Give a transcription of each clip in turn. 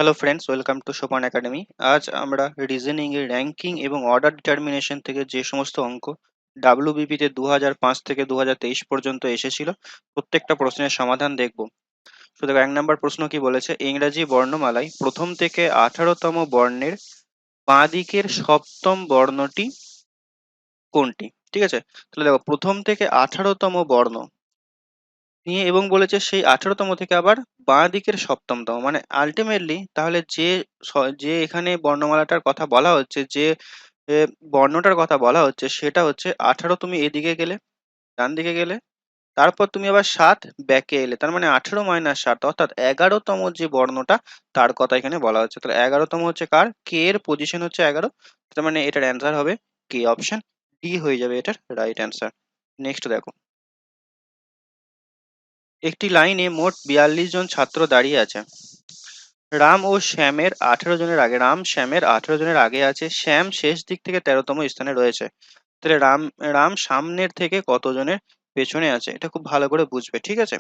Hello friends, welcome to সোপান academy. আজ আমরা রিজনিং এর র্যাঙ্কিং এবং অর্ডার ডিটারমিনেশন থেকে যে সমস্ত অঙ্ক ডাব্লিউবিপি তে 2005 থেকে 2023 পর্যন্ত এসেছিল প্রত্যেকটা প্রশ্নের সমাধান দেখব। তো দেখো, 1 নম্বর প্রশ্ন কি বলেছে, ইংরাজি বর্ণমালায় প্রথম থেকে 18তম বর্ণের বাঁ দিকের সপ্তম বর্ণটি কোনটি? ঠিক আছে, তাহলে দেখো প্রথম থেকে 18তম বর্ণ নিয়ে এবং বলেছে সেই 18তম থেকে আবার বাঁ দিকের সপ্তমতম, মানে আলটিমেটলি তাহলে যে এখানে বর্ণমালাটার কথা বলা হচ্ছে, যে এ, বর্ণটার কথা বলা হচ্ছে সেটা হচ্ছে 18। তুমি এদিকে গেলে, ডান দিকে গেলে, তারপর তুমি আবার 7 ব্যাকে এলে, তার মানে 18 - 7 অর্থাৎ 11তম যে বর্ণটা তার কথা এখানে বলা হচ্ছে। তাহলে 11তম হচ্ছে কার? কে এর পজিশন হচ্ছে 11, তার মানে এটার অ্যান্সার হবে কে, অপশন ডি হয়ে যাবে এটার রাইট অ্যান্সার। নেক্সট দেখো, একটি লাইনে মোট 42 জন ছাত্র দাঁড়িয়ে আছে। রাম ও শ্যামের 18 জনের আগে, রাম শ্যামের 18 জনের আগে আছে, শ্যাম শেষ দিক থেকে 13তম স্থানে রয়েছে। তাহলে রাম রাম সামনের থেকে কতজনের পেছনে আছে, এটা খুব ভালো করে বুঝবে। ঠিক আছে,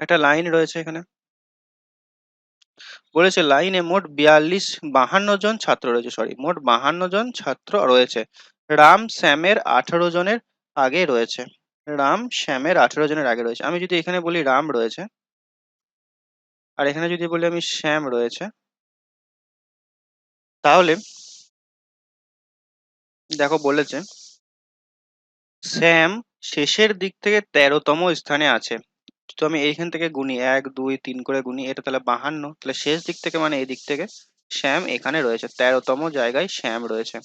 একটা লাইন রয়েছে এখানে, বলেছে লাইনে মোট 52 জন ছাত্র রয়েছে, সরি মোট 52 জন ছাত্র রয়েছে। রাম শ্যামের 18 জনের আগে রয়েছে। রাম শ্যামের 18 জনের আগে রয়েছে। আমি যদি এখানে বলি রাম রয়েছে, আর এখানে যদি বলি আমি শ্যাম রয়েছে, তাহলে দেখো বলেছে শ্যাম শেষের দিক থেকে 13তম স্থানে আছে। তো আমি এইখান থেকে গুনি, 1 2 3 করে গুনি, এটা তাহলে 52, তাহলে শেষ দিক থেকে মানে এই দিক থেকে শ্যাম এখানে রয়েছে, 13তম জায়গায় শ্যাম রয়েছে।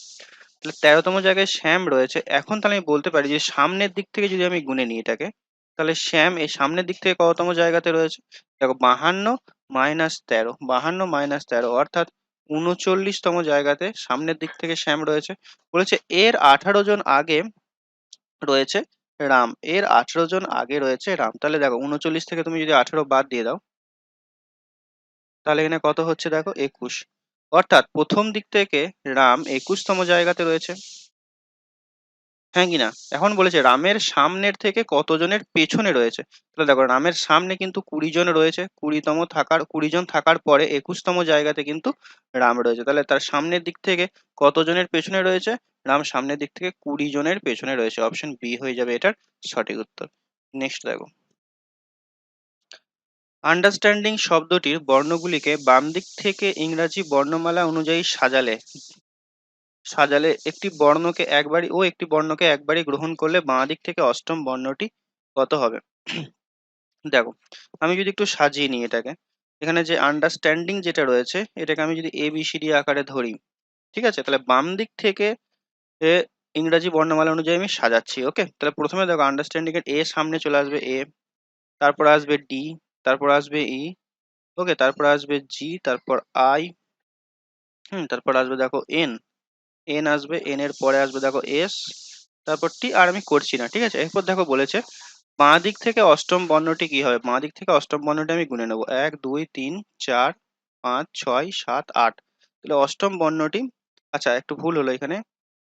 তাহলে 13তম জায়গায় শ্যাম রয়েছে। এখন তাহলে আমি বলতে পারি যে সামনের দিক থেকে যদি আমি গুনে নিই এটাকে, তাহলে শ্যাম এই সামনের দিক থেকে কততম জায়গাতে রয়েছে? দেখো 52 - 13, 52 - 13 অর্থাৎ 39তম জায়গাতে সামনের দিক থেকে শ্যাম রয়েছে। বলেছে এর 18 জন আগে রয়েছে রাম, এর 18 জন আগে রয়েছে রাম। তাহলে দেখো 39 থেকে তুমি যদি 18 বাদ দিয়ে দাও, তাহলে এখানে কত হচ্ছে দেখো 21, অর্থাৎ প্রথম দিক থেকে রাম 21তম জায়গাতে রয়েছে। হ্যাঁ কি না? এখন বলেছে রামের সামনের থেকে কতজনের পেছনে রয়েছে। তাহলে দেখো রামের সামনে কিন্তু 20 জন রয়েছে, 20 জন থাকার পরে 21তম জায়গাতে কিন্তু রাম রয়েছে। তাহলে তার সামনের দিক থেকে কতজনের পেছনে রয়েছে? রাম সামনের দিক থেকে 20 জনের পেছনে রয়েছে, অপশন বি হয়ে যাবে এটার সঠিক উত্তর। নেক্সট দেখো, আন্ডারস্ট্যান্ডিং শব্দটির বর্ণগুলিকে বাম দিক থেকে ইংরাজি বর্ণমালা অনুযায়ী সাজালে সাজালে একটি বর্ণকে একবারই গ্রহণ করলে বাঁ দিক থেকে অষ্টম বর্ণটি কত হবে? দেখো, আমি যদি একটু সাজিয়ে নিই এটাকে, এখানে যে আন্ডারস্ট্যান্ডিং যেটা রয়েছে এটাকে আমি যদি ABCD আকারে ধরি, ঠিক আছে, তাহলে বাম দিক থেকে এ ইংরাজি বর্ণমালা অনুযায়ী আমি সাজাচ্ছি। ওকে, তাহলে প্রথমে দেখো আন্ডারস্ট্যান্ডিং এর এ সামনে চলে আসবে, এ, তারপর আসবে ডি, তারপর আসবে ই, ওকে, তারপর আসবে জি, তারপর আই, তারপর আসবে দেখো এন, এন আসবে, এন এর পরে আসবে দেখো এস, তারপর টি, আর আমি করছি না। ঠিক আছে, এরপর দেখো বলেছে বাঁ দিক থেকে অষ্টম বর্ণটি কি হবে। বাঁ দিক থেকে অষ্টম বর্ণটি আমি গুনে নেবো, 1 2 3 4 5 6 7 8। তাহলে অষ্টম বর্ণটি, আচ্ছা একটু ভুল হলো এখানে,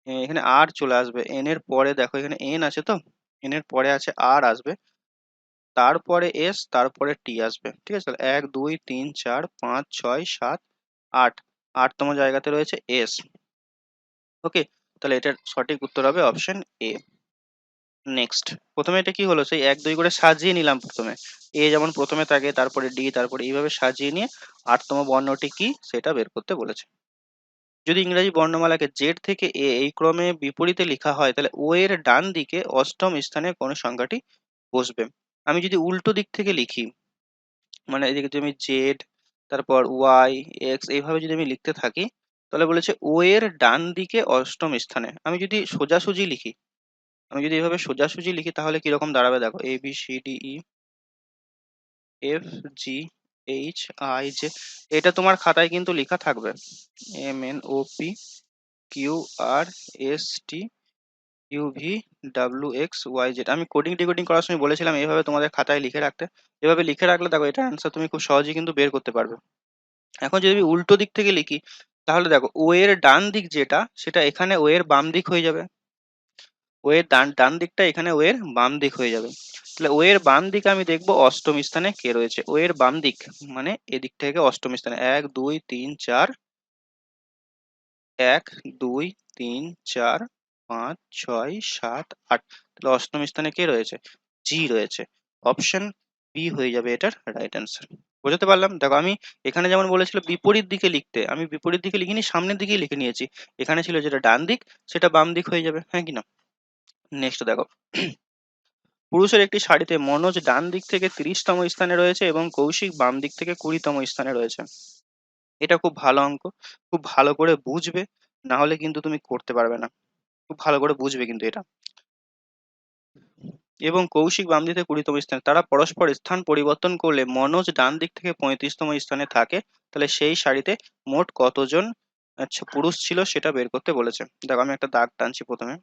এখানে আর চলে আসবে, এন এর পরে দেখো এখানে এন আছে, তো এন এর পরে আছে আর আসবে, তারপরে এস, তারপরে টি আসবে। ঠিক আছে, তাহলে 1 2 3 4 5 6 7 8, 8তম জায়গাতে রয়েছে এস। ওকে, তাহলে এটার সঠিক উত্তর হবে অপশন এ। নেক্সট, প্রথমে এটা কি হলো, সেই 1 2 করে সাজিয়ে নিলাম। প্রথমে এ যেমন প্রথমে থাকে, তারপরে ডি, তারপরে এইভাবে সাজিয়ে নিয়ে 8তম বর্ণটি কি সেটা বের করতে বলেছে। যদি ইংরেজি বর্ণমালাকে জেড থেকে এ এই ক্রমে বিপরীতে লেখা হয়, তাহলে ও এর ডান দিকে অষ্টম স্থানে কোন সংখ্যাটি বসবে? আমি যদি উল্টো দিক থেকে লিখি, মানে এদিকে যদি আমি জেড, তারপর ওয়াই, এক্স এইভাবে যদি আমি লিখতে থাকি, তাহলে বলেছে ও এর ডান দিকে অষ্টম স্থানে। আমি যদি সোজাসুজি লিখি, আমি যদি এভাবে সোজাসুজি লিখি তাহলে কিরকম দাঁড়াবে দেখো, ABCDE FGHI J, এটা তোমার খাতায় কিন্তু লেখা থাকবে, MNOPQRSTUVWXYZ। আমি কোডিং ডিকোডিং করার সময় বলেছিলাম এইভাবে তোমাদের খাতায় লিখে রাখতে। এভাবে লিখে রাখলে দেখো এটা অ্যান্সার তুমি খুব সহজেই কিন্তু বের করতে পারবে। এখন যদি আমি উল্টো দিক থেকে লিখি, তাহলে দেখো ও এর ডান দিক যেটা, সেটা এখানে ও এর বাম দিক হয়ে যাবে, ও এর ডান ডান দিকটা এখানে ও এর বাম দিক হয়ে যাবে। তাহলে ও এর বাম দিকে আমি দেখবো অষ্টম স্থানে কে রয়েছে। ও এর বাম দিক মানে এদিক থেকে অষ্টম স্থানে 1 2 3 4, 1 2 3 4 5 6 7 8, তাহলে অষ্টম স্থানে কে রয়েছে? জি রয়েছে। অপশন বি হয়ে যাবে এটার রাইট অ্যান্সার। বুঝতে পারলাম? দেখো আমি এখানে যেমন বলেছিল বিপরীত দিকে লিখতে, আমি বিপরীত দিকে লিখিনি, সামনের দিকেই লিখে নিয়েছি। এখানে ছিল যেটা ডান দিক সেটা বাম দিক হয়ে যাবে, হ্যাঁ কি না? নেক্সট দেখো, পুরুষের একটি শাড়িতে মনোজ ডান দিক থেকে 30তম স্থানে রয়েছে এবং কৌশিক বাম দিক থেকে 20তম স্থানে রয়েছে। এটা খুব ভালো অঙ্ক, খুব ভালো করে বুঝবে, না হলে কিন্তু তুমি করতে পারবে না। খুব ভালো করে বুঝবে কিন্তু এটা। এবং কৌশিক বাম দিক থেকে 20তম স্থানে, তারা পরস্পর স্থান পরিবর্তন করলে মনোজ ডান দিক থেকে 35তম স্থানে থাকে, তাহলে সেই সারিতে মোট কতজন আচ্ছা পুরুষ ছিল সেটা বের করতে বলেছে। দেখো আমি একটা দাগ টানছি প্রথমে,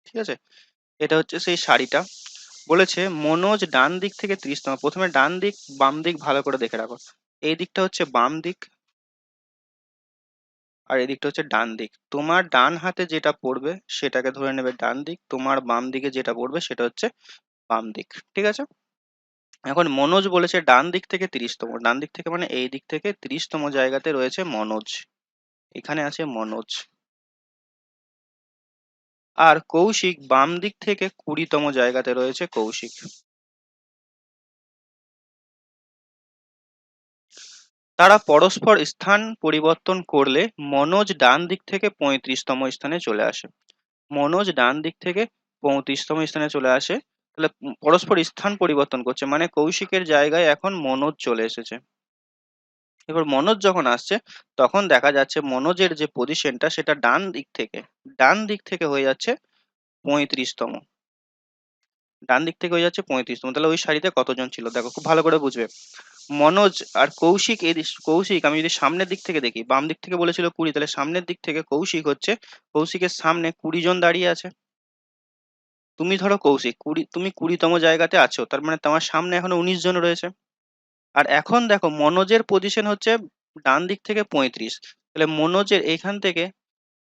ঠিক আছে? এটা হচ্ছে সেই সারিটা। বলেছে মনোজ ডান দিক থেকে 30তম, প্রথমে ডান দিক বাম দিক ভালো করে দেখে রাখো। এই দিকটা হচ্ছে বাম দিক আর এই দিকটা হচ্ছে ডান দিক। তোমার ডান হাতে যেটা পড়বে সেটাকে ধরে নেবে ডান দিক, তোমার বাম দিকে যেটা পড়বে সেটা হচ্ছে বাম দিক, ঠিক আছে? এখন মনোজ বলেছে ডান দিক থেকে 30তম, ডান দিক থেকে মানে এই দিক থেকে 30তম জায়গাতে রয়েছে মনোজ, এখানে আছে মনোজ। আর কৌশিক বাম দিক থেকে 20তম জায়গাতে রয়েছে কৌশিক। তারা পরস্পর স্থান পরিবর্তন করলে মনোজ ডান দিক থেকে 35তম স্থানে চলে আসে। মনোজ ডান দিক থেকে 35তম স্থানে চলে আসে, তাহলে পরস্পর স্থান পরিবর্তন করছে মানে কৌশিকের জায়গায় এখন মনোজ চলে এসেছে। এবার মনোজ যখন আসছে তখন দেখা যাচ্ছে মনোজের যে পজিশনটা সেটা ডান দিক থেকে হয়ে যাচ্ছে 35তম, ডান দিক থেকে হয়ে যাচ্ছে 35তম। তাহলে ওই সারিতে কতজন ছিল দেখো, খুব ভালো করে বুঝবে। মনোজ আর কৌশিক, কৌশিক আমি যদি সামনের দিক থেকে দেখি, বাম দিক থেকে বলেছিল 20, তাহলে সামনের দিক থেকে কৌশিক হচ্ছে, কৌশিকের সামনে 20 জন দাঁড়িয়ে আছে। তুমি ধরো কৌশিক 20, তুমি 20তম জায়গাতে আছো, তার মানে তোমার সামনে এখনো 19 জন রয়েছে। আর এখন দেখো মনোজের পজিশন হচ্ছে ডান দিক থেকে 35, তাহলে মনোজের এইখান থেকে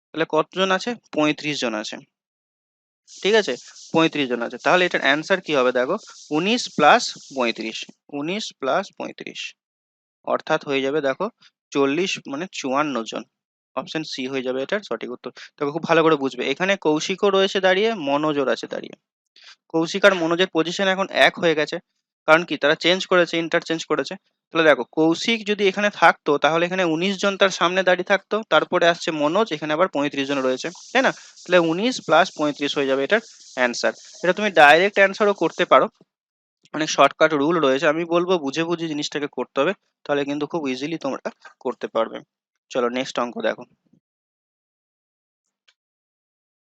তাহলে কতজন আছে? 35 জন আছে, ঠিক আছে? 35 জন আছে, তাহলে এটার অ্যান্সার কি হবে দেখো, 19 প্লাস 35, 19 প্লাস 35 অর্থাৎ হয়ে যাবে দেখো 40 মানে 54 জন। অপশন সি হয়ে যাবে এটার সঠিক উত্তর। তবে খুব ভালো করে বুঝবে, এখানে কৌশিকও রয়েছে দাঁড়িয়ে, মনোজও আছে দাঁড়িয়ে। কৌশিক আর মনোজের পজিশন এখন এক হয়ে গেছে, কারণ কি তারা চেঞ্জ করেছে, ইন্টারচেঞ্জ করেছে। তাহলে দেখো কৌশিক যদি এখানে থাকতো তাহলে এখানে 19 জন তার সামনে দাঁড়িয়ে থাকতো, তারপরে আসছে মনোজ, এখানে আবার 35 জন রয়েছে, তাই না? তাহলে 19 প্লাস 35 হয়ে যাবে এটার অ্যান্সার। এটা তুমি ডাইরেক্ট অ্যান্সারও করতে পারো, অনেক শর্টকাট রুল রয়েছে, আমি বলবো বুঝে বুঝে জিনিসটাকে করতে হবে, তাহলে কিন্তু খুব ইজিলি তোমরা করতে পারবে। চলো নেক্সট অঙ্ক দেখো।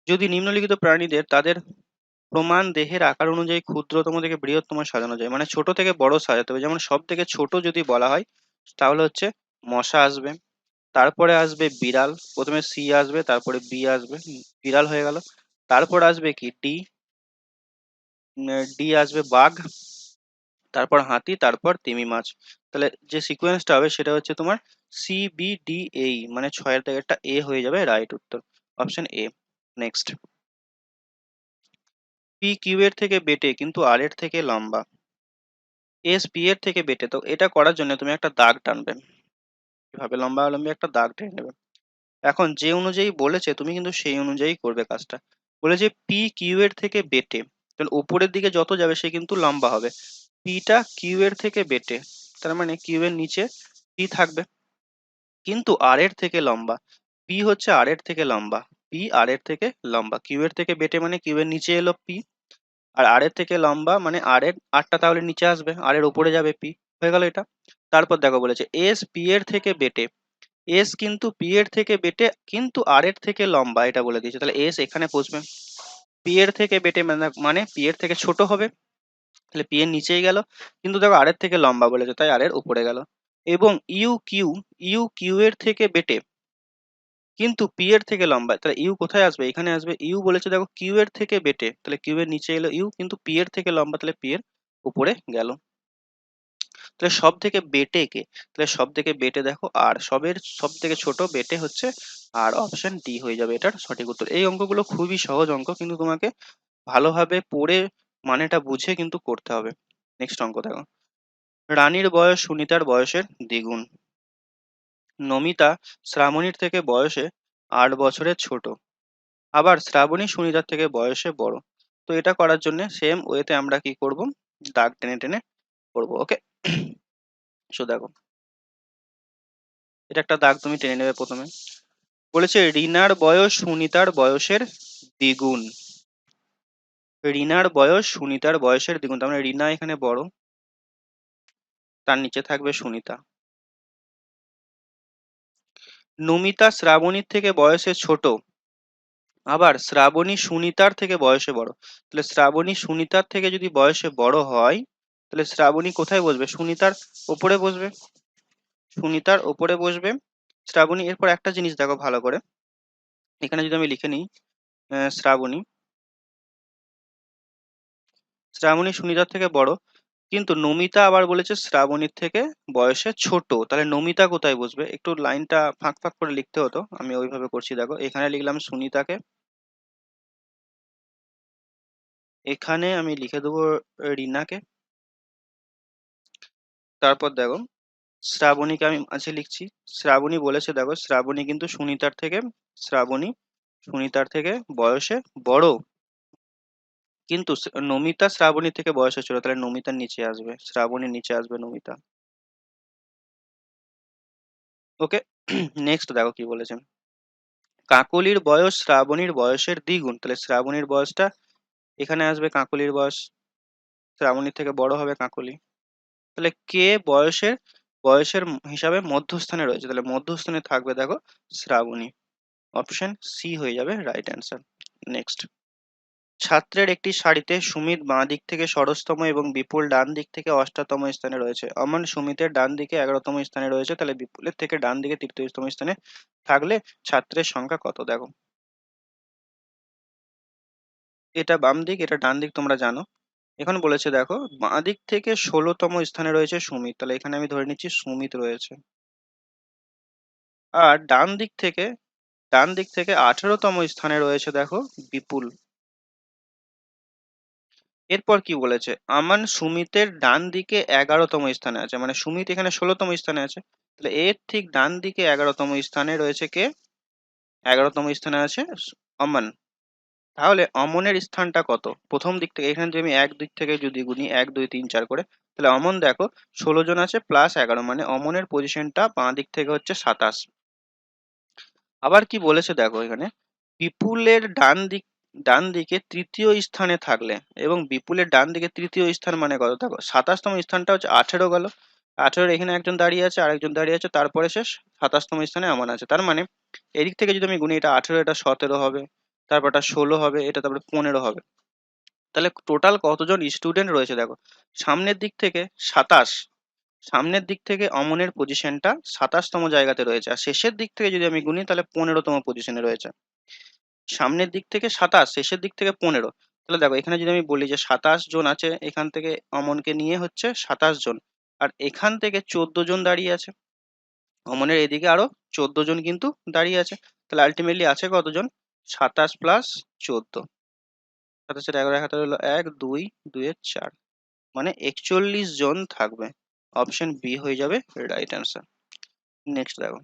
যদি নিম্নলিখিত প্রাণীদের তাদের প্রমাণ দেহের আকার অনুযায়ী ক্ষুদ্রতম থেকে বৃহত্তম সাজানো যায়, মানে ছোট থেকে বড় সাজাতে হবে, যেমন সব থেকে ছোট যদি বলা হয় তাহলে হচ্ছে মশা আসবে, তারপরে আসবে বিড়াল, প্রথমে সি আসবে তারপরে বি আসবে, বিড়াল হয়ে গেল। তারপর আসবে কি ডি, ডি আসবে বাঘ, তারপর হাতি, তারপর তিমি মাছ। তাহলে যে সিকোয়েন্সটা হবে সেটা হচ্ছে তোমার সি বি ডি এই, মানে 6-এর দাগেরটা এ হয়ে যাবে রাইট উত্তর, option A. Next, P Q এর থেকে বেটে কিন্তু আর এর থেকে লম্বা, এস পি এর থেকে বেটে, তো এটা করার জন্য তুমি একটা দাগ টানবে, এভাবে লম্বা লম্বি একটা দাগ টেনে নেবে। এখন যে অনুযায়ী বলেছে তুমি কিন্তু সেই অনুযায়ী করবে কাজটা। বলেছে পি কিউ এর থেকে বেটে, তাহলে উপরের দিকে যত যাবে সে কিন্তু লম্বা হবে। পিটা কিউ এর থেকে বেটে, তার মানে কিউ এর নিচে পি থাকবে, কিন্তু আর এর থেকে লম্বা। পি হচ্ছে আর এর থেকে লম্বা, পি আর এর থেকে লম্বা, কিউ এর থেকে বেটে মানে কিউ এর নিচে এলো পি, আর এর থেকে লম্বা মানে আরটা তাহলে নিচে আসবে, আর এর উপরে যাবে পি, হয়ে গেল এটা। তারপর দেখো বলেছে এস পি এর থেকে বেটে, এস কিন্তু পি এর থেকে বেটে কিন্তু আর এর থেকে লম্বা, এটা বলে দিয়েছে, তাহলে এস এখানে বসবে। পি এর থেকে বেটে মানে পি এর থেকে ছোট হবে, তাহলে পি এর নিচেই গেল, কিন্তু দেখো আর এর থেকে লম্বা বলেছে তাই আর এর উপরে গেল। এবং ইউ কিউ এর থেকে বেটে কিন্তু পি এর থেকে লম্বা, তাহলে ইউ কোথায় আসবে? এখানে আসবে। ইউ বলেছে দেখো কিউ এর থেকে বেটে, তাহলে কিউ এর নিচে এলো ইউ, কিন্তু পি এর থেকে লম্বা, তাহলে পি এর উপরে গেল। তাহলে সব থেকে বেটে কে? তাহলে সব থেকে বেটে দেখো আর, সব থেকে ছোট বেটে হচ্ছে আর, অপশন ডি হয়ে যাবে এটার সঠিক উত্তর। এই অঙ্কগুলো খুবই সহজ অঙ্ক, কিন্তু তোমাকে ভালোভাবে পড়ে মানেটা বুঝে কিন্তু করতে হবে। নেক্সট অঙ্ক দেখো, রানীর বয়স সুনিতার বয়সের দ্বিগুণ। নমিতা শ্রাবণীর থেকে বয়সে 8 বছরের ছোট, আবার শ্রাবণী সুনিতার থেকে বয়সে বড়। তো এটা করার জন্য সেম ওয়েতে আমরা কি করব, দাগ টেনে টেনে করবো। ওকে, সো দেখো, এটা একটা দাগ তুমি টেনে নেবে প্রথমে। বলেছে রিনার বয়স সুনিতার বয়সের দ্বিগুণ। রিনার বয়স সুনিতার বয়সের দ্বিগুণ, তার মানে রিনা এখানে বড়, তার নিচে থাকবে সুনিতা। নমিতা শ্রাবণীর থেকে বয়সে ছোট, আবার শ্রাবণী সুনিতার থেকে বয়সে বড়। তাহলে শ্রাবণী সুনিতার থেকে যদি বয়সে বড় হয়, তাহলে শ্রাবণী কোথায় বসবে, সুনিতার ওপরে বসবে, সুনিতার ওপরে বসবে শ্রাবণী। এরপর একটা জিনিস দেখো ভালো করে, এখানে যদি আমি লিখে নিই শ্রাবণী, শ্রাবণী সুনিতার থেকে বড়, কিন্তু নমিতা আবার বলেছে শ্রাবণীর থেকে বয়সে ছোট, তাহলে নমিতা কোথায় বসবে, একটু লাইনটা ফাঁক ফাঁক করে লিখতে হতো, আমি ওইভাবে করছি। দেখো এখানে লিখলাম সুনিতাকে, এখানে আমি লিখে দেবো রিনাকে, তারপর দেখো শ্রাবণীকে আমি মাঝে লিখছি। শ্রাবণী বলেছে, দেখো শ্রাবণী কিন্তু সুনিতার থেকে, শ্রাবণী সুনিতার থেকে বয়সে বড়, কিন্তু নমিতা শ্রাবণী থেকে বয়সে ছোট, তাহলে নমিতার নিচে আসবে, শ্রাবণীর নিচে আসবে নমিতা। ওকে, নেক্সট দেখো কি বলেছেন, কাকলির বয়স শ্রাবণীর বয়সের দ্বিগুণ, তাহলে শ্রাবণীর বয়সটা এখানে আসবে, কাকলির বয়স শ্রাবণীর থেকে বড় হবে কাকলি। তাহলে কে বয়সের বয়সের হিসাবে মধ্যস্থানে রয়েছে, তাহলে মধ্যস্থানে থাকবে দেখো শ্রাবণী। অপশন সি হয়ে যাবে রাইট অ্যান্সার। নেক্সট, ছাত্রের একটি সারিতে সুমিত বাঁ দিক থেকে ষষ্ঠতম এবং বিপুল ডান দিক থেকে অষ্টাতম স্থানে রয়েছে। অমন সুমিতের ডান দিকে 11তম স্থানে রয়েছে, তাহলে বিপুলের থেকে ডান দিকে 33তম স্থানে থাকলে ছাত্রের সংখ্যা কত। দেখো এটা বাম দিক, এটা ডান দিক, তোমরা জানো। এখন বলেছে দেখো বাঁ দিক থেকে 16তম স্থানে রয়েছে সুমিত, তাহলে এখানে আমি ধরে নিচ্ছি সুমিত রয়েছে। আর ডান দিক থেকে 18তম স্থানে রয়েছে দেখো বিপুল। এরপর কি বলেছে, আমান সুমিতের ডান দিকে 11তম স্থানে আছে, মানে সুমিত এখানে 16তম স্থানে আছে, তাহলে এর ঠিক ডান দিকে 11তম স্থানে রয়েছে কে, 11তম স্থানে আছে অমন। তাহলে অমনের স্থানটা কত, প্রথম দিক থেকে এখানে যদি আমি এক দিক থেকে যদি গুনি 1 2 3 4 করে, তাহলে অমন দেখো 16 জন আছে প্লাস 11, মানে অমনের পজিশনটা বাঁ দিক থেকে হচ্ছে 27। আবার কি বলেছে দেখো এখানে, বিপুলের ডান দিকে তৃতীয় স্থানে থাকলে, এবং বিপুলের ডান দিকে তৃতীয় স্থান মানে কত, দেখো 27তম স্থানটা হচ্ছে 18 গেল, 18 এখানে একজন দাঁড়িয়ে আছে, আরেকজন দাঁড়িয়ে আছে, তারপরে শেষ 27তম স্থানে এমন আছে। তার মানে এদিক থেকে যদি আমি গুনি, এটা 18, এটা 17 হবে, তারপর এটা 16 হবে, এটা তারপরে 15 হবে। তাহলে টোটাল কতজন স্টুডেন্ট রয়েছে দেখো, সামনের দিক থেকে 27, সামনের দিক থেকে অমনের পজিশনটা 27তম জায়গাতে রয়েছে, আর শেষের দিক থেকে যদি আমি গুনি তাহলে 15তম পজিশনে রয়েছে। সামনের দিক থেকে 27, শেষের দিক থেকে 15, তাহলে দেখো এখানে যদি আমি বলি যে 27 জন আছে, এখান থেকে অমনকে নিয়ে হচ্ছে 27 জন, আর এখান থেকে 14 জন দাঁড়িয়ে আছে, অমনের এদিকে আরো 14 জন কিন্তু দাঁড়িয়ে আছে, তাহলে আলটিমেটলি আছে কতজন, 27 প্লাস 14, 27 এর 11 হাতে হলো 1 2 2 এর 4, মানে 41 জন থাকবে। অপশন বি হয়ে যাবে রাইট অ্যান্সার। নেক্সট দেখো,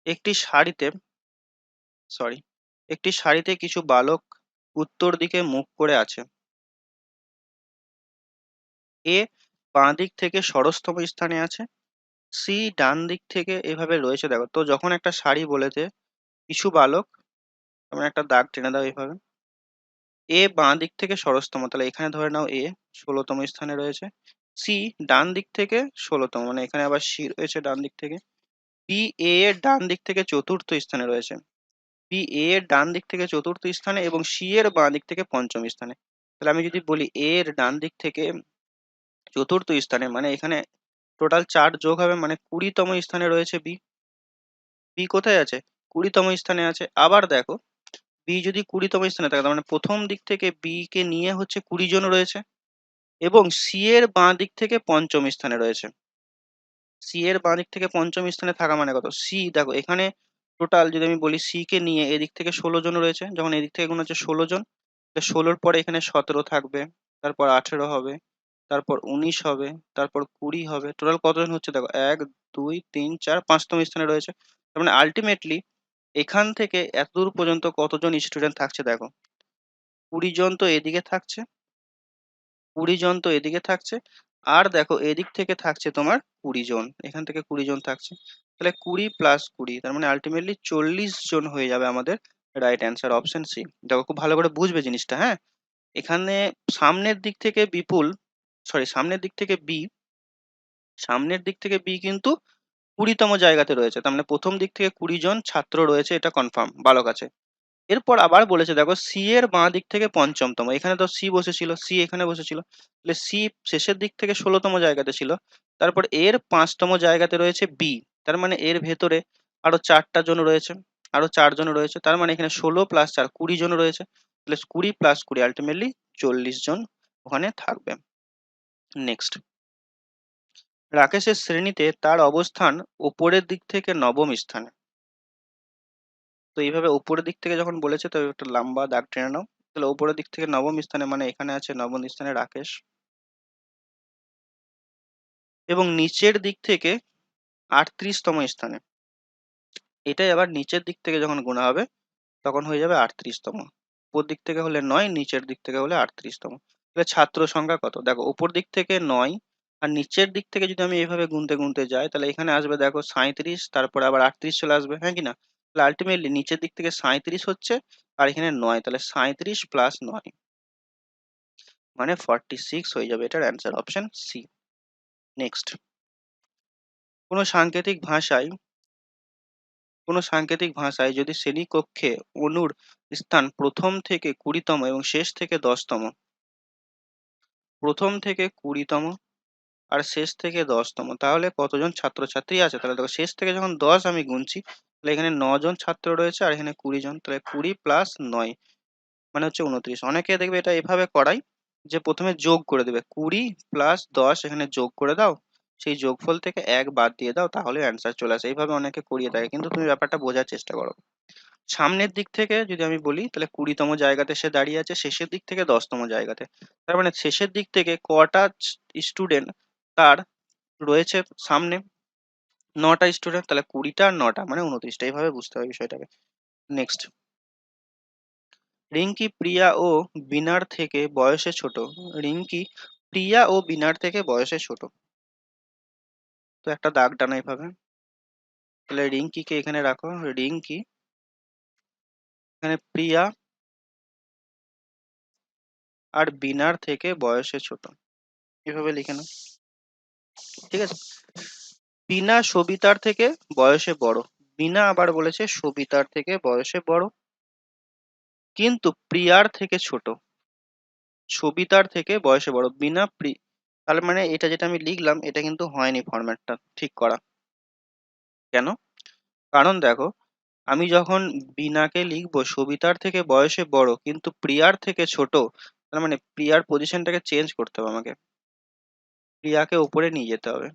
একটি সারিতে সরি একটি সারিতে কিছু বালক উত্তর দিকে মুখ করে আছে। এ বাঁ দিক থেকে ষষ্ঠতম স্থানে আছে, সি ডান দিক থেকে এভাবে রয়েছে। দেখো তো যখন একটা সারি বলেছে কিছু বালক, তোমরা একটা দাগ টেনে দাও এইভাবে, এ বাঁ দিক থেকে ষষ্ঠতম, তাহলে এখানে ধরে নাও এ 16তম স্থানে রয়েছে, সি ডান দিক থেকে 16তম, মানে এখানে আবার সি রয়েছে ডান দিক থেকে, বি এ এর ডান দিক থেকে চতুর্থ স্থানে রয়েছে, বি এ এর ডান দিক থেকে চতুর্থ স্থানে এবং সি এর বাঁ দিক থেকে পঞ্চম স্থানে। তাহলে আমি যদি বলি এ এর ডান দিক থেকে চতুর্থ স্থানে, মানে এখানে টোটাল 4 যোগ হবে, মানে 20তম স্থানে রয়েছে বি। বি কোথায় আছে, 20তম স্থানে আছে। আবার দেখো বি যদি 20তম স্থানে থাকে, তার মানে প্রথম দিক থেকে বি কে নিয়ে হচ্ছে 20 জন রয়েছে, এবং সি এর বাঁ দিক থেকে পঞ্চম স্থানে রয়েছে। সি এর বাঁ দিক থেকে পঞ্চম স্থানে থাকা মানে কত, সি দেখো এখানে টোটাল যদি আমি বলি সি কে নিয়ে এদিক থেকে 16 জন রয়েছে, যখন এদিক থেকে গুণ হচ্ছে 16 জন, 16-র পরে এখানে 17 থাকবে, তারপর 18 হবে, তারপর 19 হবে, তারপর 20 হবে। টোটাল কতজন হচ্ছে দেখো, 1 2 3 4 5তম স্থানে রয়েছে। তার মানে আলটিমেটলি এখান থেকে এতদূর পর্যন্ত কতজন স্টুডেন্ট থাকছে দেখো, 20 জন তো এদিকে থাকছে, 20 জন তো এদিকে থাকছে, আর দেখো এদিক থেকে থাকছে তোমার 20 জন, এখান থেকে 20 জন থাকছে। তাহলে 20 প্লাস 20, তার মানে আলটিমেটলি 40 জন হয়ে যাবে আমাদের রাইট অ্যান্সার, অপশন সি। দেখো খুব ভালো করে বুঝবে জিনিসটা, হ্যাঁ। এখানে সামনের দিক থেকে বিপুল, সরি সামনের দিক থেকে বি, সামনের দিক থেকে বি কিন্তু 20তম জায়গাতে রয়েছে, তার মানে প্রথম দিক থেকে 20 জন ছাত্র রয়েছে, এটা কনফার্ম বালক আছে। এরপর আবার বলেছে দেখো সি এর বাঁ দিক থেকে 5মতম, এখানে তো সি বসেছিল, সি এখানে বসেছিল, তাহলে সি শেষের দিক থেকে 16তম জায়গাতে ছিল। তারপর এর 5তম জায়গাতে রয়েছে বি, তার মানে এর ভেতরে আরো 4টা জন রয়েছে, আরো 4 জন রয়েছে, তার মানে এখানে 16 প্লাস 4 20 জন রয়েছে। তাহলে 20 প্লাস 20 আলটিমেটলি 40 জন ওখানে থাকবে। নেক্সট, রাকেশের শ্রেণীতে তার অবস্থান উপরের দিক থেকে 9ম স্থানে। তো এইভাবে উপরের দিক থেকে যখন বলেছে তো একটা লম্বা দাগ টেনে নাও। তাহলে উপরের দিক থেকে 9ম স্থানে মানে এখানে আছে 9ম স্থানে রাকেশ, এবং নিচের দিক থেকে 38তম স্থানে, এটাই আবার নিচের দিক থেকে যখন গোনা হবে তখন হয়ে যাবে 38তম। উপর দিক থেকে হলে 9, নিচের দিক থেকে হলে 38তম। তাহলে ছাত্র সংখ্যা কত দেখো, উপর দিক থেকে 9 আর নিচের দিক থেকে যদি আমি এইভাবে গুনতে গুনতে যাই, তাহলে এখানে আসবে দেখো 37, তারপরে আবার 38 চলে আসবে, হ্যাঁ কি না। তাহলে আলটিমেটলি নিচের দিক থেকে 37 হচ্ছে, আর এখানে 9, তাহলে 37 প্লাস 9 মানে 46 হয়ে যাবে, এটার অ্যান্সার অপশন সি। নেক্সট, কোনো সাংকেতিক ভাষায় যদি শ্রেণীকক্ষে অণুর স্থান প্রথম থেকে 20তম এবং শেষ থেকে 10তম, প্রথম থেকে 20তম আর শেষ থেকে 10তম, তাহলে কতজন ছাত্রছাত্রী আছে? তাহলে দেখো শেষ থেকে যখন 10 আমি গুনছি, তাহলে এখানে 9 জন ছাত্র রয়েছে আর এখানে 20 জন, তাহলে 20 প্লাস 9 মানে হচ্ছে 29। অনেকে দেখবে এটা এভাবে করাই, যে প্রথমে যোগ করে দেবে, 20 প্লাস 10 এখানে যোগ করে দাও, সেই যোগফল থেকে 1 বাদ দিয়ে দাও, তাহলে অ্যান্সার চলে আসে। এইভাবে অনেকে করিয়ে থাকে, কিন্তু তুমি ব্যাপারটা বোঝার চেষ্টা করো। সামনের দিক থেকে যদি আমি বলি, তাহলে 20তম জায়গাতে সে দাঁড়িয়ে আছে, শেষের দিক থেকে 10তম জায়গাতে, তার মানে শেষের দিক থেকে কটা স্টুডেন্ট তার রয়েছে সামনে, 9টা স্টুডেন্ট, তাহলে 20টা আর 9টা মানে 29টা, এইভাবে বুঝতে হবে বিষয়টাকে। নেক্সট, রিঙ্কি প্রিয়া ও বিনার থেকে বয়সে ছোট, রিঙ্কি প্রিয়া ও বিনার থেকে বয়সে ছোট, তো একটা দাগ টানা এইভাবে, তাহলে রিঙ্কিকে এখানে রাখো, রিঙ্কি এখানে প্রিয়া আর বিনার থেকে বয়সে ছোট, এভাবে লিখে নাও, ঠিক আছে। বিনা সবিতার থেকে বয়সে বড়, বিনা আবার বলেছে সবিতার থেকে বয়সে বড়, কিন্তু প্রিয়ার থেকে ছোট, সবিতার থেকে বয়সে বড়, বিনা তাহলে মানে এটা যেটা আমি লিখলাম এটা কিন্তু হয়নি, ফরম্যাটটা ঠিক করা। কেন? কারণ দেখো, আমি যখন বিনাকে লিখবো সবিতার থেকে বয়সে বড় কিন্তু প্রিয়ার থেকে ছোট, তার মানে প্রিয়ার পজিশনটাকে চেঞ্জ করতে হবে আমাকে, প্রিয়াকে উপরে নিয়ে যেতে হবে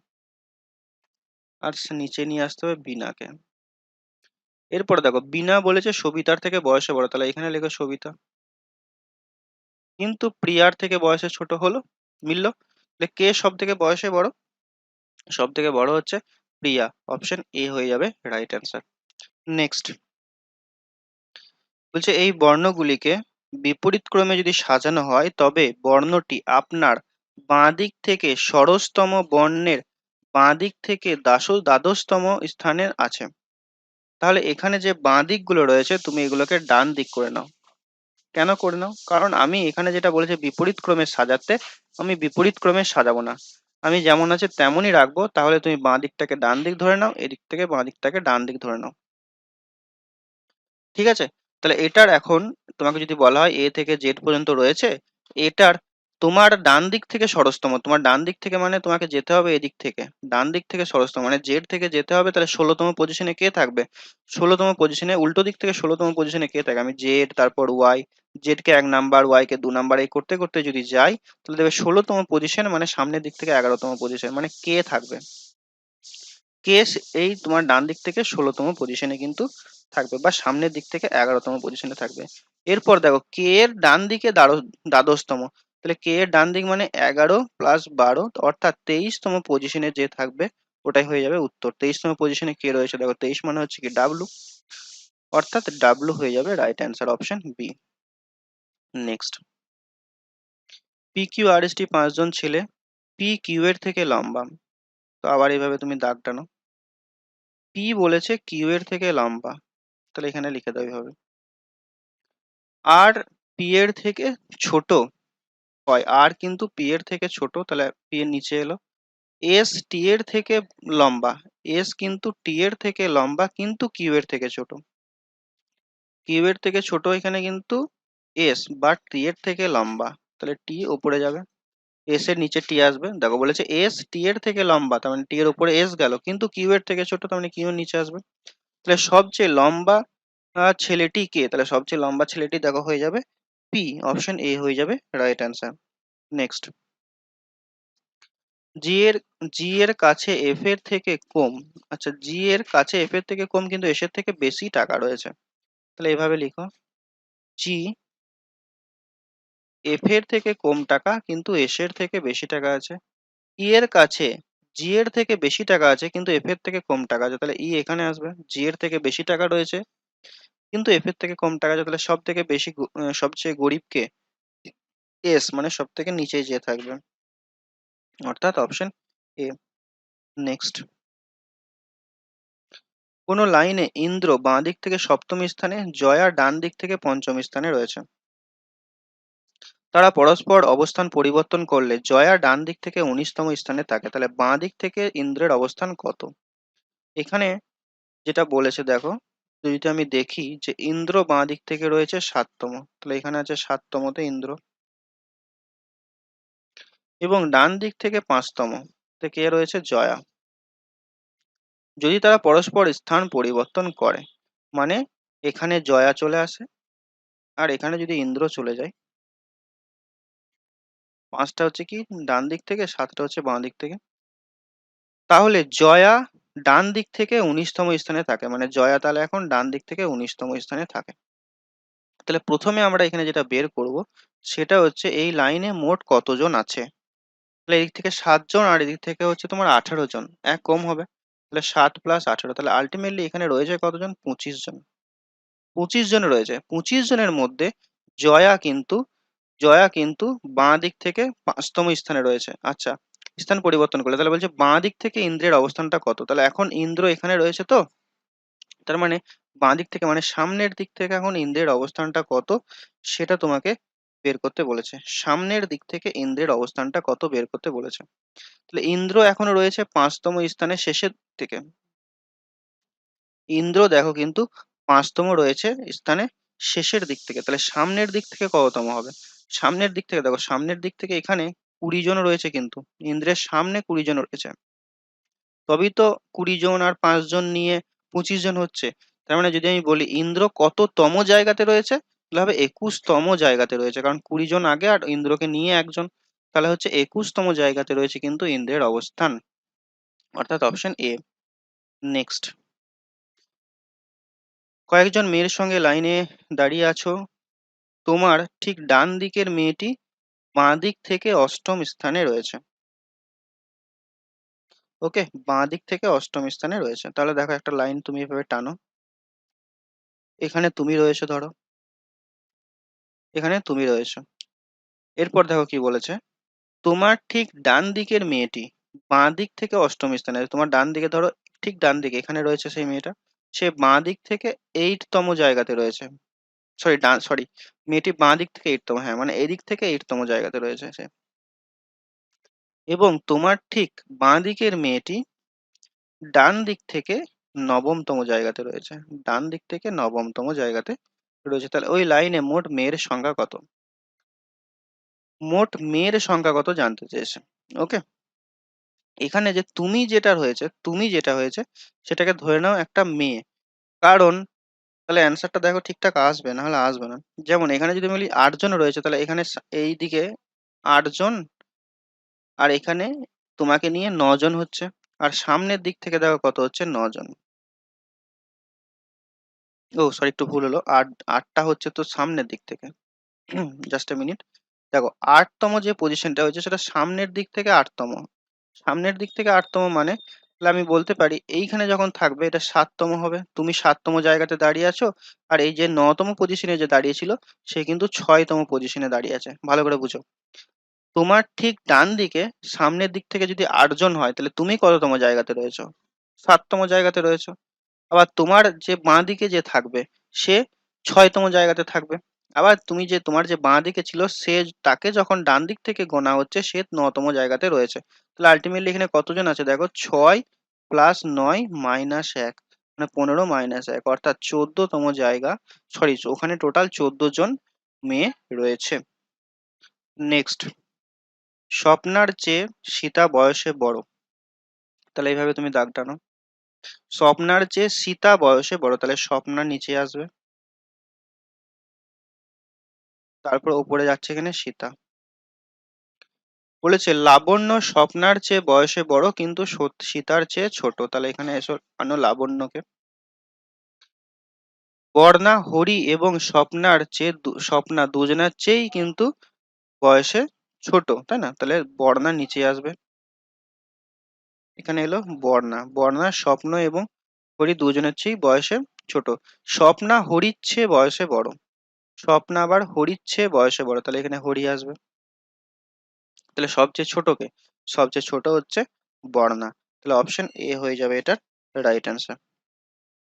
আর নিচে নিয়ে আসতে হবে বিনাকে। এরপরে দেখো, বিনা বলেছে সবিতার থেকে বয়সে বড়, তাহলে এখানে লেখো সবিতা, কিন্তু প্রিয়ার থেকে বয়সে ছোট হলো, মিললো। তাহলে কে সব থেকে বয়সে বড়? সব থেকে বড় হচ্ছে প্রিয়া, অপশন এ হয়ে যাবে রাইট অ্যান্সার। নেক্সট, বলছে এই বর্ণগুলিকে বিপরীত ক্রমে যদি সাজানো হয় তবে বর্ণটি আপনার বাঁ দিক থেকে ষোড়শতম বর্ণের বাঁ দিক থেকে দ্বাদশতম স্থানে আছে। তাহলে এখানে যে বাঁ দিকগুলো রয়েছে তুমি এগুলোকে ডান দিক করে নাও। কেন করে নাও? কারণ আমি এখানে যেটা বলেছে বিপরীত ক্রমে সাজাতে, আমি বিপরীত ক্রমে সাজাবো না, আমি যেমন আছে তেমনই রাখবো। তাহলে তুমি বাঁ দিকটাকে ডান দিক ধরে নাও, এদিক থেকে বাঁ দিকটাকে ডান দিক ধরে নাও, ঠিক আছে। তাহলে এটার এখন তোমাকে যদি বলা হয় এ থেকে জেড পর্যন্ত রয়েছে, এটার তোমার ডান দিক থেকে ষোড়শতম, তোমার ডান দিক থেকে মানে তোমাকে যেতে হবে এদিক থেকে, ডান দিক থেকে ষোড়শতম মানে জেড থেকে যেতে হবে, তাহলে 16তম পজিশনে কে থাকবে? 16তম পজিশনে উল্টো দিক থেকে 16তম পজিশনে কে থাকে? আমি জেড, তারপর ওয়াই, জেড কে 1 নাম্বার, ওয়াই কে 2 নাম্বার, এই করতে করতে যদি যাই, তাহলে দেখবে 16তম পজিশন মানে সামনের দিক থেকে 11তম পজিশন, মানে কে থাকবে? কে এই তোমার ডান দিক থেকে 16তম পজিশনে কিন্তু থাকবে, বা সামনের দিক থেকে 11তম পজিশনে থাকবে। এরপর দেখো কে এর ডান দিকে দ্বাদশতম, তাহলে কে এর ডান দিক মানে 11 প্লাস 12, অর্থাৎ 23তম পজিশনে যে থাকবে ওটাই হয়ে যাবে উত্তর। 23তম পজিশনে কে রয়েছে দেখো, 23 মানে হচ্ছে কি ডাব্লু, অর্থাৎ ডাব্লু হয়ে যাবে right answer, option B. Next, P Q R S T 5জন ছেলে পি কিউ এর থেকে লম্বা। তো আবার এইভাবে তুমি দাগ টানো, পি বলেছে কিউ এর থেকে লম্বা, তাহলে এখানে লিখে দেওয়া হবে। আর পি এর থেকে ছোট হয়, আর কিন্তু পি এর থেকে ছোট, তাহলে পি এর নিচে এলো। এস টি এর থেকে লম্বা, এস কিন্তু টি এর থেকে লম্বা কিন্তু কিউ এর থেকে ছোট, কিউ এর থেকে ছোট এখানে কিন্তু এস, বাট টি এর থেকে লম্বা, তাহলে টি উপরে যাবে, এস এর নিচে টি আসবে। দেখো বলেছে এস টি এর থেকে লম্বা, তার মানে টি এর উপরে এস গেল, কিন্তু কিউ এর থেকে ছোট, তার মানে কিউ এর নিচে আসবে। তাহলে সবচেয়ে লম্বা ছেলেটি কে, তাহলে সবচেয়ে লম্বা ছেলেটি দেখো হয়ে যাবে পি, অপশন এ হয়ে যাবে রাইট অ্যান্সার। নেক্সট, জি এর জি এর কাছে এফ এর থেকে কম, আচ্ছা জি এর কাছে এফ এর থেকে কম কিন্তু এস এর থেকে বেশি টাকা রয়েছে, তাহলে এভাবে লিখো, জি এফ এর থেকে কম টাকা কিন্তু এস এর থেকে বেশি টাকা আছে। ই এর কাছে জি এর থেকে বেশি টাকা আছে কিন্তু এফ এর থেকে কম টাকা আছে, তাহলে ই এখানে আসবে। জি এর থেকে বেশি টাকা রয়েছে কিন্তু এফ এর থেকে কম টাকা আছে, তাহলে সব থেকে বেশি সবচেয়ে গরিব কে, এস, মানে সব থেকে নিচে যে থাকবে, অর্থাৎ অপশন এ। নেক্সট, কোন লাইনে ইন্দ্র বাঁ দিক থেকে সপ্তম স্থানে, জয়া ডান দিক থেকে পঞ্চম স্থানে রয়েছে। তারা পরস্পর অবস্থান পরিবর্তন করলে জয়া ডান দিক থেকে 19তম স্থানে থাকে, তাহলে বাঁ দিক থেকে ইন্দ্রের অবস্থান কত। এখানে যেটা বলেছে দেখো, যদি আমি দেখি যে ইন্দ্র বাঁ দিক থেকে রয়েছে 7তম, তাহলে এখানে আছে 7তমতে ইন্দ্র, এবং ডান দিক থেকে 5তম থেকে রয়েছে জয়া। যদি তারা পরস্পর স্থান পরিবর্তন করে, মানে এখানে জয়া চলে আসে আর এখানে যদি ইন্দ্র চলে যায়, 5টা হচ্ছে কি ডান দিক থেকে, 7টা হচ্ছে বাঁ দিক থেকে, তাহলে জয়া ডান দিক থেকে 19তম স্থানে থাকে, মানে জয়া তাহলে এখন ডান দিক থেকে 19তম স্থানে থাকে। তাহলে প্রথমে আমরা এখানে যেটা বের করব সেটা হচ্ছে এই লাইনে মোট কতজন আছে, তাহলে এদিক থেকে 7জন আর এদিক থেকে হচ্ছে তোমার 18জন, এক কম হবে, তাহলে 7 প্লাস 18, তাহলে আলটিমেটলি এখানে রয়েছে কতজন, 25জন। 25জন রয়েছে, 25জনের মধ্যে জয়া কিন্তু জয়া কিন্তু বাঁ দিক থেকে 5তম স্থানে রয়েছে। আচ্ছা, স্থান পরিবর্তন করলে তাহলে বলছে বাঁ দিক থেকে ইন্দ্রের অবস্থানটা কত, তাহলে এখন ইন্দ্র এখানে রয়েছে, তো তার মানে বাঁ দিক থেকে মানে সামনের দিক থেকে এখন ইন্দ্রের অবস্থানটা কত সেটা তোমাকে বের করতে বলেছে, সামনের দিক থেকে ইন্দ্রের অবস্থানটা কত বের করতে বলেছে। তাহলে ইন্দ্র এখনো রয়েছে 5তম স্থানে শেষের থেকে, ইন্দ্র দেখো কিন্তু 5তম রয়েছে স্থানে শেষের দিক থেকে, তাহলে সামনের দিক থেকে কততম হবে, সামনের দিক থেকে দেখো, সামনের দিক থেকে এখানে 20জন রয়েছে, কিন্তু ইন্দ্রের সামনে 20জন রয়েছে, তবেই তো 20জন আর 5জন নিয়ে 25জন হচ্ছে। তার মানে যদি আমি বলি ইন্দ্র কততম জায়গাতে রয়েছে, তাহলে হবে 21তম জায়গাতে রয়েছে, কারণ 20জন আগে আর ইন্দ্রকে নিয়ে একজন, তাহলে হচ্ছে 21তম জায়গাতে রয়েছে কিন্তু ইন্দ্রের অবস্থান, অর্থাৎ অপশন এ। নেক্সট, কয়েকজন মেয়ের সঙ্গে লাইনে দাঁড়িয়ে আছো, তোমার ঠিক ডান দিকের মেয়েটি বাঁ দিক থেকে 8ম স্থানে রয়েছে। ওকে, বাঁ দিক থেকে 8ম স্থানে রয়েছে, তাহলে দেখো একটা লাইন তুমি এভাবে টানো, এখানে তুমি রয়েছো ধরো, এখানে তুমি রয়েছো, এরপর দেখো কি বলেছে, তোমার ঠিক ডান দিকের মেয়েটি বাঁ দিক থেকে 8ম স্থানে, তোমার ডান দিকে ধরো, ঠিক ডান দিকে এখানে রয়েছে সেই মেয়েটা, সে বাঁ দিক থেকে 8তম জায়গাতে রয়েছে, সরি সরি, মেয়েটি বাঁ দিক থেকে 8তম, হ্যাঁ মানে এদিক থেকে 8তম জায়গাতে রয়েছে সে, এবং তোমার ঠিক বাঁ দিকের মেয়েটি ডান দিক থেকে 9তম জায়গাতে রয়েছে, ডান দিক থেকে 9তম জায়গাতে রয়েছে, তাহলে ওই লাইনে মোট মেয়ের সংখ্যা কত, মোট মেয়ের সংখ্যা কত জানতে চেয়েছে। ওকে, এখানে যে তুমি যেটা হয়েছে সেটাকে ধরে নাও একটা মেয়ে, কারণ তাহলে অ্যান্সারটা দেখো ঠিকঠাক আসবে, না হলে আসবে না। যেমন এখানে যদি বলি 8জন রয়েছে, তাহলে এখানে এই দিকে 8জন, আর এখানে তোমাকে নিয়ে 9জন হচ্ছে, আর সামনের দিক থেকে দেখো কত হচ্ছে, 9জন। ও সরি, একটু ভুল হলো। আট, আটটা হচ্ছে তো সামনের দিক থেকে। Just a minute. দেখো, আটতম যে পজিশনটা হয়েছে সেটা সামনের দিক থেকে আটতম। সামনের দিক থেকে আটতম মানে, তাহলে আমি বলতে পারি এইখানে যখন থাকবে এটা সাততম হবে। তুমি সাততম জায়গাতে দাঁড়িয়ে আছো, আর এই যে নতম পজিশনে যে দাঁড়িয়েছিল সে কিন্তু ছয়তম পজিশনে দাঁড়িয়ে আছে। ভালো করে বুঝো। তোমার ঠিক ডান দিকে সামনের দিক থেকে যদি আটজন হয়, তাহলে তুমি কততম জায়গাতে রয়েছো? সাততম জায়গাতে রয়েছো। আবার তোমার যে বাঁ দিকে যে থাকবে সে ছয়তম জায়গাতে থাকবে। আবার তুমি যে, তোমার যে বাঁ দিকে ছিল সে, তাকে যখন ডান দিক থেকে গোনা হচ্ছে সে নতম জায়গাতে রয়েছে। তাহলে আলটিমেটলি এখানে কতজন আছে দেখো, 6 + 9 - 1, মানে 15 - 1, অর্থাৎ 14তম জায়গা। সরি, ওখানে টোটাল 14 জন মেয়ে রয়েছে। নেক্সট, স্বপ্নার চেয়ে সীতা বয়সে বড়। তাহলে এইভাবে তুমি দাগ টানো। স্বপ্নার চেয়ে সীতা বয়সে বড়, তাহলে স্বপ্নার নিচে আসবে, তারপর উপরে যাচ্ছে এখানে সীতা। বলেছে লাবণ্য স্বপ্নার চেয়ে বয়সে বড় কিন্তু সীতার চেয়ে ছোট, তাহলে এখানে এসো আনো লাবণ্যকে। বর্ণা হরি এবং স্বপ্নার চেয়ে স্বপ্না দুজনের চেয়েই কিন্তু বয়সে ছোট, তাই না? তাহলে বর্ণা নিচে আসবে। এখানে এলো বর্ণা। বর্ণা স্বপ্ন এবং হরি দুজনের চেয়েই বয়সে ছোট। স্বপ্না হরির চেয়ে বয়সে বড়। স্বপ্না আবার হরির চেয়ে বয়সে বড়, তাহলে এখানে হরি আসবে। তাহলে সবচেয়ে ছোট কে? সবচেয়ে ছোট হচ্ছে বর্ণা। তাহলে অপশন এ হয়ে যাবে এটার রাইট অ্যান্সার।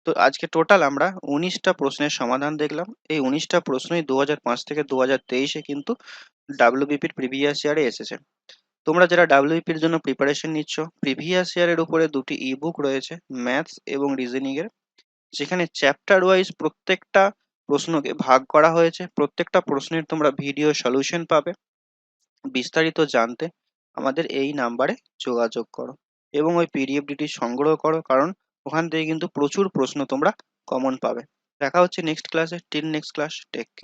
তো আজকে টোটাল আমরা 19টা প্রশ্নের সমাধান দেখলাম। এই 19টা প্রশ্নই 2005 থেকে 2023-এ কিন্তু ডাব্লিউবিপির প্রিভিয়াস ইয়ারে এসেছে। তোমরা যারা ডাব্লিউবিপির জন্য প্রিপারেশন নিচ্ছ, প্রিভিয়াস ইয়ারের উপরে দুটি ই বুক রয়েছে, ম্যাথস এবং রিজনিং এর, যেখানে চ্যাপ্টার ওয়াইজ প্রত্যেকটা প্রশ্নকে ভাগ করা হয়েছে। প্রত্যেকটা প্রশ্নের তোমরা ভিডিও সলিউশন পাবে। বিস্তারিত জানতে আমাদের এই নাম্বারে যোগাযোগ করো এবং ওই পিডিএফটি সংগ্রহ করো, কারণ ওখান থেকে কিন্তু প্রচুর প্রশ্ন তোমরা কমন পাবে। দেখা হচ্ছে নেক্সট ক্লাসে। Till next class, take care.